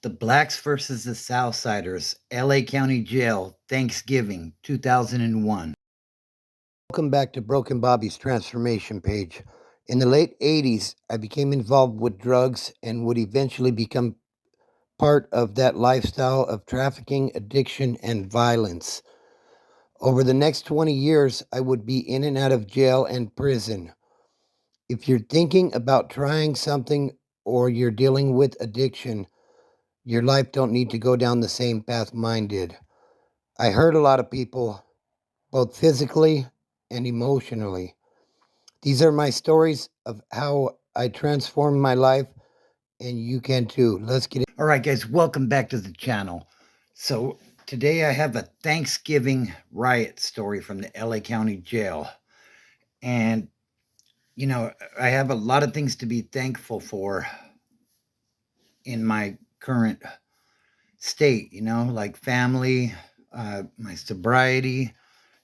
The Blacks versus the Southsiders, LA County Jail, Thanksgiving 2001. Welcome back to Broken Bobby's transformation page. In the late 80s, I became involved with drugs and would eventually become part of that lifestyle of trafficking, addiction, and violence. Over the next 20 years, I would be in and out of jail and prison. If you're thinking about trying something or you're dealing with addiction, your life don't need to go down the same path mine did. I hurt a lot of people, both physically and emotionally. These are my stories of how I transformed my life, and you can too. Let's get All right, guys, welcome back to the channel. So, today I have a Thanksgiving riot story from the LA County Jail. And, I have a lot of things to be thankful for in my current state, like family, my sobriety.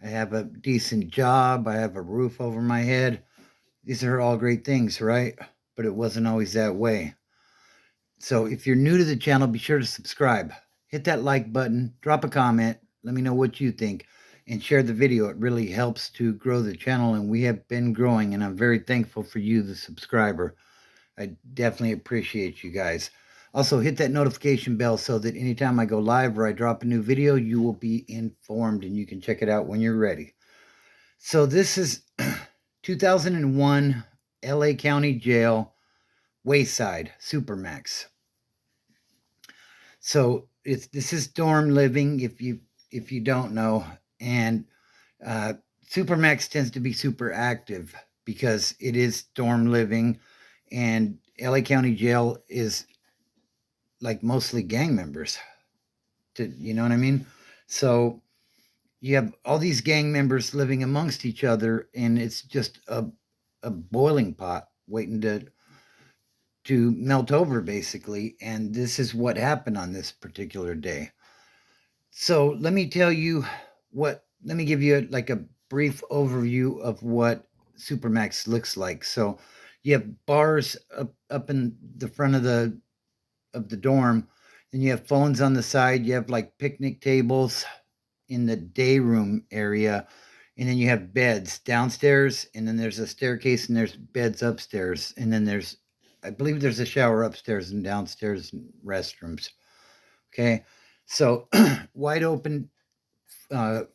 I have a decent job, I have a roof over my head. These are all great things, right? But it wasn't always that way. So if you're new to the channel, be sure to subscribe. Hit that like button, drop a comment, let me know what you think, and share the video. It really helps to grow the channel, and we have been growing, and I'm very thankful for you, the subscriber. I definitely appreciate you guys. Also, hit that notification bell so that anytime I go live or I drop a new video, you will be informed and you can check it out when you're ready. So this is 2001 LA County Jail, Wayside, Supermax. So this is dorm living if you don't know, and Supermax tends to be super active because it is dorm living, and LA County Jail is like mostly gang members. You know what I mean? So you have all these gang members living amongst each other, and it's just a boiling pot waiting to melt over, basically. And this is what happened on this particular day. So let me tell you let me give you like a brief overview of what Supermax looks like. So you have bars up in the front of the dorm, and you have phones on the side, you have like picnic tables in the day room area, and then you have beds downstairs, and then there's a staircase, and there's beds upstairs, and then I believe there's a shower upstairs and downstairs restrooms. Okay, so wide open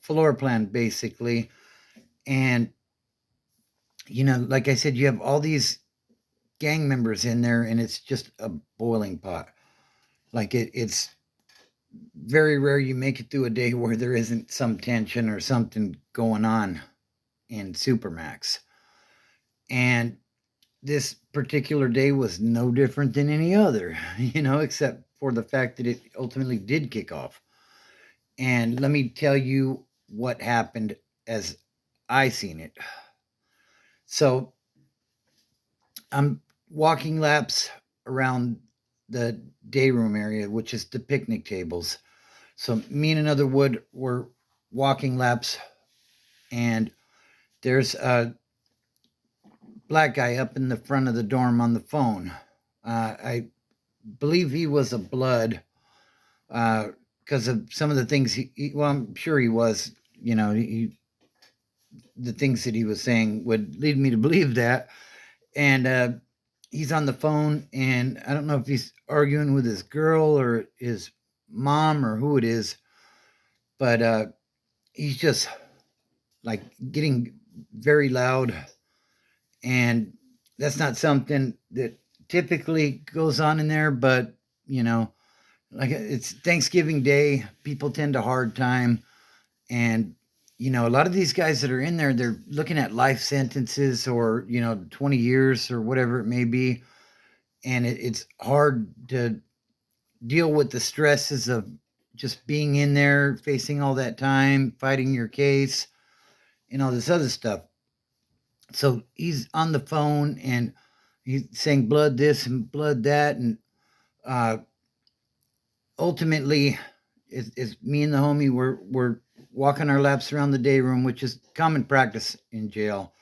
floor plan basically, and like I said, you have all these gang members in there, and it's just a boiling pot. Like it's very rare you make it through a day where there isn't some tension or something going on in Supermax. And this particular day was no different than any other, except for the fact that it ultimately did kick off. And let me tell you what happened as I seen it. So I'm walking laps around the day room area, which is the picnic tables. So me and another wood were walking laps, and there's a black guy up in the front of the dorm on the phone. I believe he was a blood because of some of the things well, I'm sure he was, the things that he was saying would lead me to believe that. And he's on the phone, and I don't know if he's arguing with his girl or his mom or who it is, but he's just like getting very loud, and that's not something that typically goes on in there, but like it's Thanksgiving Day, people tend to hard time, and a lot of these guys that are in there, they're looking at life sentences or 20 years or whatever it may be, and it's hard to deal with the stresses of just being in there, facing all that time, fighting your case, and all this other stuff. So he's on the phone, and he's saying blood this and blood that, and uh, ultimately, is me and the homie we're walking our laps around the day room, which is common practice in jail.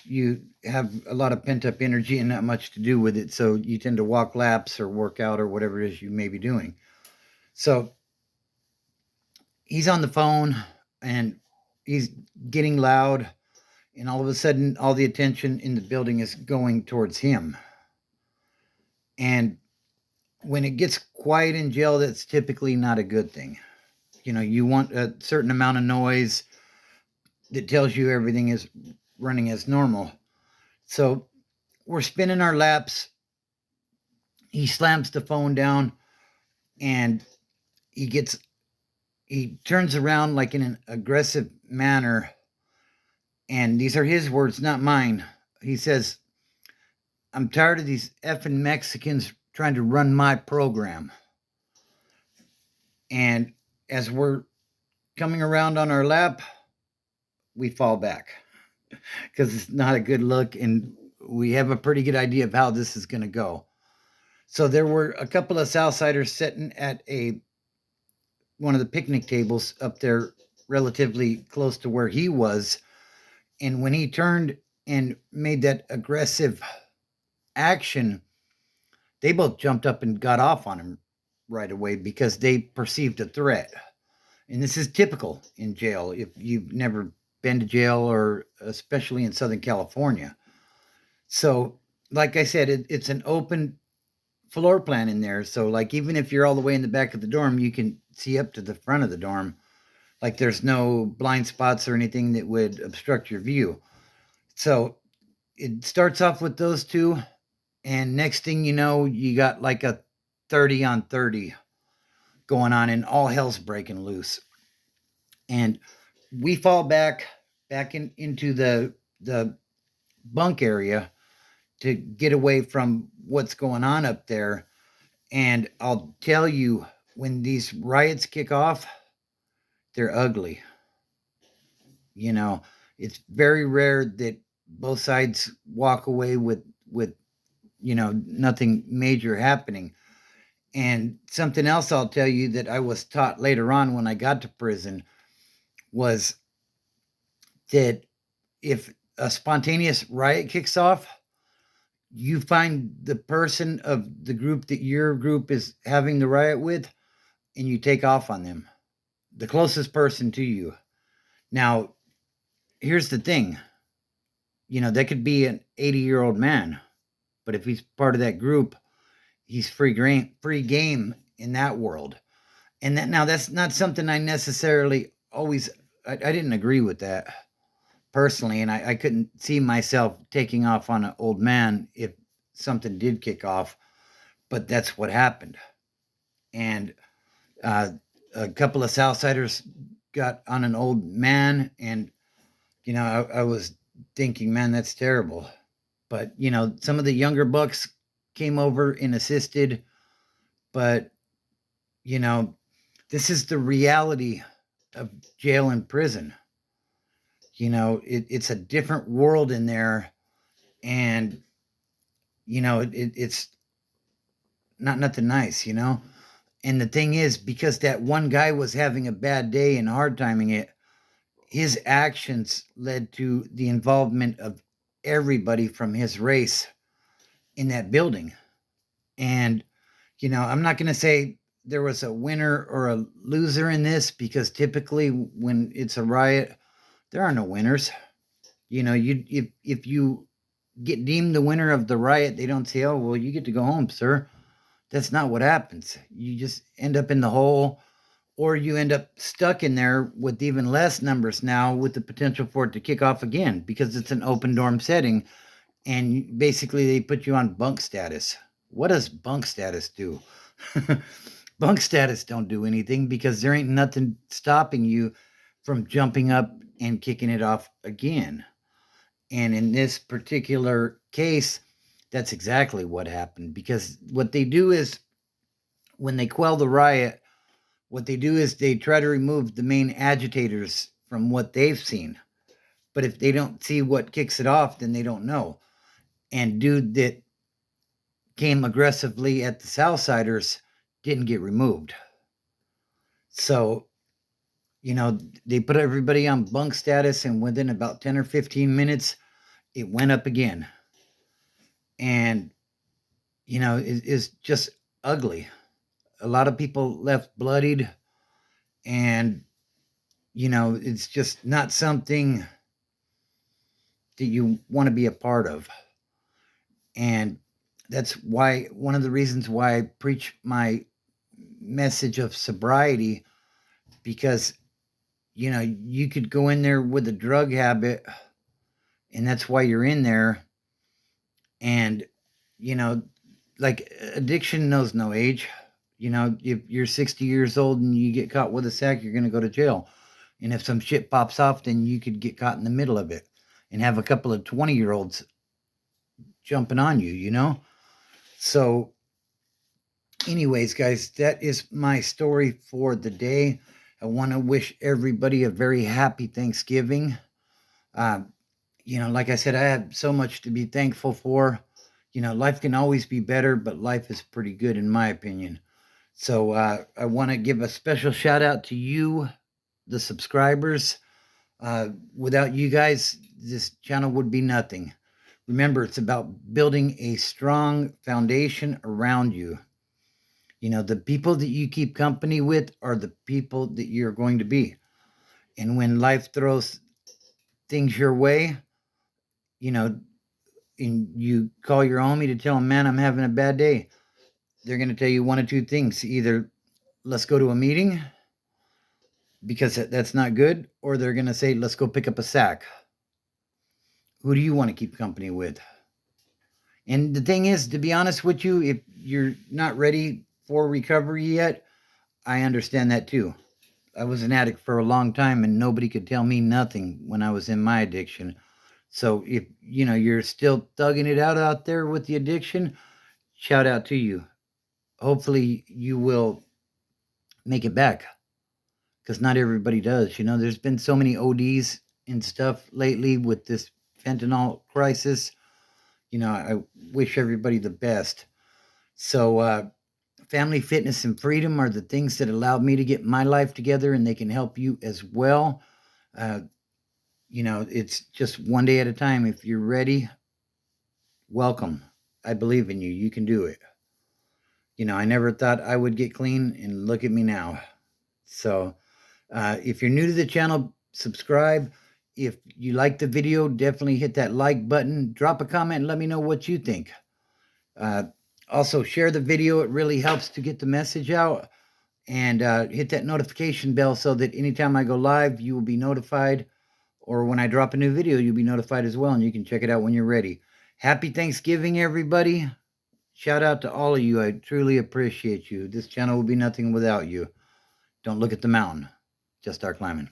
you have a lot of pent up energy and not much to do with it. So you tend to walk laps or work out or whatever it is you may be doing. So he's on the phone and he's getting loud. And all of a sudden, all the attention in the building is going towards him. And when it gets quiet in jail, that's typically not a good thing. You want a certain amount of noise that tells you everything is running as normal. So we're spinning our laps. He slams the phone down and he turns around like in an aggressive manner. And these are his words, not mine. He says, "I'm tired of these effing Mexicans trying to run my program." And as we're coming around on our lap, we fall back because it's not a good look. And we have a pretty good idea of how this is going to go. So there were a couple of Southsiders sitting at one of the picnic tables up there relatively close to where he was. And when he turned and made that aggressive action, they both jumped up and got off on him right away because they perceived a threat. And this is typical in jail if you've never been to jail, or especially in Southern California. So, like I said, it's an open floor plan in there. So, like, even if you're all the way in the back of the dorm, you can see up to the front of the dorm. Like, there's no blind spots or anything that would obstruct your view. So, it starts off with those two. And next thing you know, you got like a 30 on 30 going on, and all hell's breaking loose. And we fall back into the bunk area to get away from what's going on up there. And I'll tell you, when these riots kick off, they're ugly. You know, it's very rare that both sides walk away with nothing major happening. And something else I'll tell you that I was taught later on when I got to prison was that if a spontaneous riot kicks off, you find the person of the group that your group is having the riot with, and you take off on them, the closest person to you. Now, here's the thing, that could be an 80-year-old man, but if he's part of that group, he's free game in that world. And that's not something I necessarily always, I didn't agree with that personally, and I couldn't see myself taking off on an old man if something did kick off, but that's what happened. And a couple of Southsiders got on an old man, and I was thinking, man, that's terrible. But some of the younger bucks came over and assisted, but this is the reality of jail and prison. It's a different world in there, and it's not nothing nice. And the thing is, because that one guy was having a bad day and hard timing it, his actions led to the involvement of everybody from his race in that building. And I'm not going to say there was a winner or a loser in this, because typically when it's a riot, there are no winners. If you get deemed the winner of the riot, they don't say, "Oh, well, you get to go home, sir." That's not what happens. You just end up in the hole, or you end up stuck in there with even less numbers now, with the potential for it to kick off again, because it's an open dorm setting, and basically they put you on bunk status. What does bunk status do? Bunk status don't do anything, because there ain't nothing stopping you from jumping up and kicking it off again. And in this particular case, that's exactly what happened, because what they do is, when they quell the riot, what they do is they try to remove the main agitators from what they've seen. But if they don't see what kicks it off, then they don't know. And dude that came aggressively at the Southsiders didn't get removed. So, they put everybody on bunk status, and within about 10 or 15 minutes, it went up again. And, it's just ugly. A lot of people left bloodied, and, it's just not something that you want to be a part of. And that's why one of the reasons why I preach my message of sobriety, because, you could go in there with a drug habit, and that's why you're in there. And, you know, like addiction knows no age. If you're 60 years old and you get caught with a sack, you're going to go to jail. And if some shit pops off, then you could get caught in the middle of it and have a couple of 20-year-olds jumping on you. So, anyways, guys, that is my story for the day. I want to wish everybody a very happy Thanksgiving. Like I said, I have so much to be thankful for. Life can always be better, but life is pretty good in my opinion. So I want to give a special shout out to you, the subscribers. Without you guys, this channel would be nothing. Remember, it's about building a strong foundation around you. The people that you keep company with are the people that you're going to be. And when life throws things your way, and you call your homie to tell him, man, I'm having a bad day, they're going to tell you one of two things. Either let's go to a meeting because that's not good, or they're going to say, let's go pick up a sack. Who do you want to keep company with? And the thing is, to be honest with you, if you're not ready for recovery yet, I understand that too. I was an addict for a long time and nobody could tell me nothing when I was in my addiction. So if you're still thugging it out there with the addiction, shout out to you. Hopefully you will make it back, because not everybody does. There's been so many ODs and stuff lately with this fentanyl crisis. I wish everybody the best. So family, fitness, and freedom are the things that allowed me to get my life together, and they can help you as well. It's just one day at a time. If you're ready, welcome. I believe in you. You can do it. I never thought I would get clean, and look at me now. So if you're new to the channel, subscribe. If you like the video, definitely hit that like button. Drop a comment and let me know what you think. Also, share the video. It really helps to get the message out. And hit that notification bell so that anytime I go live, you will be notified. Or when I drop a new video, you'll be notified as well, and you can check it out when you're ready. Happy Thanksgiving, everybody. Shout out to all of you. I truly appreciate you. This channel would be nothing without you. Don't look at the mountain. Just start climbing.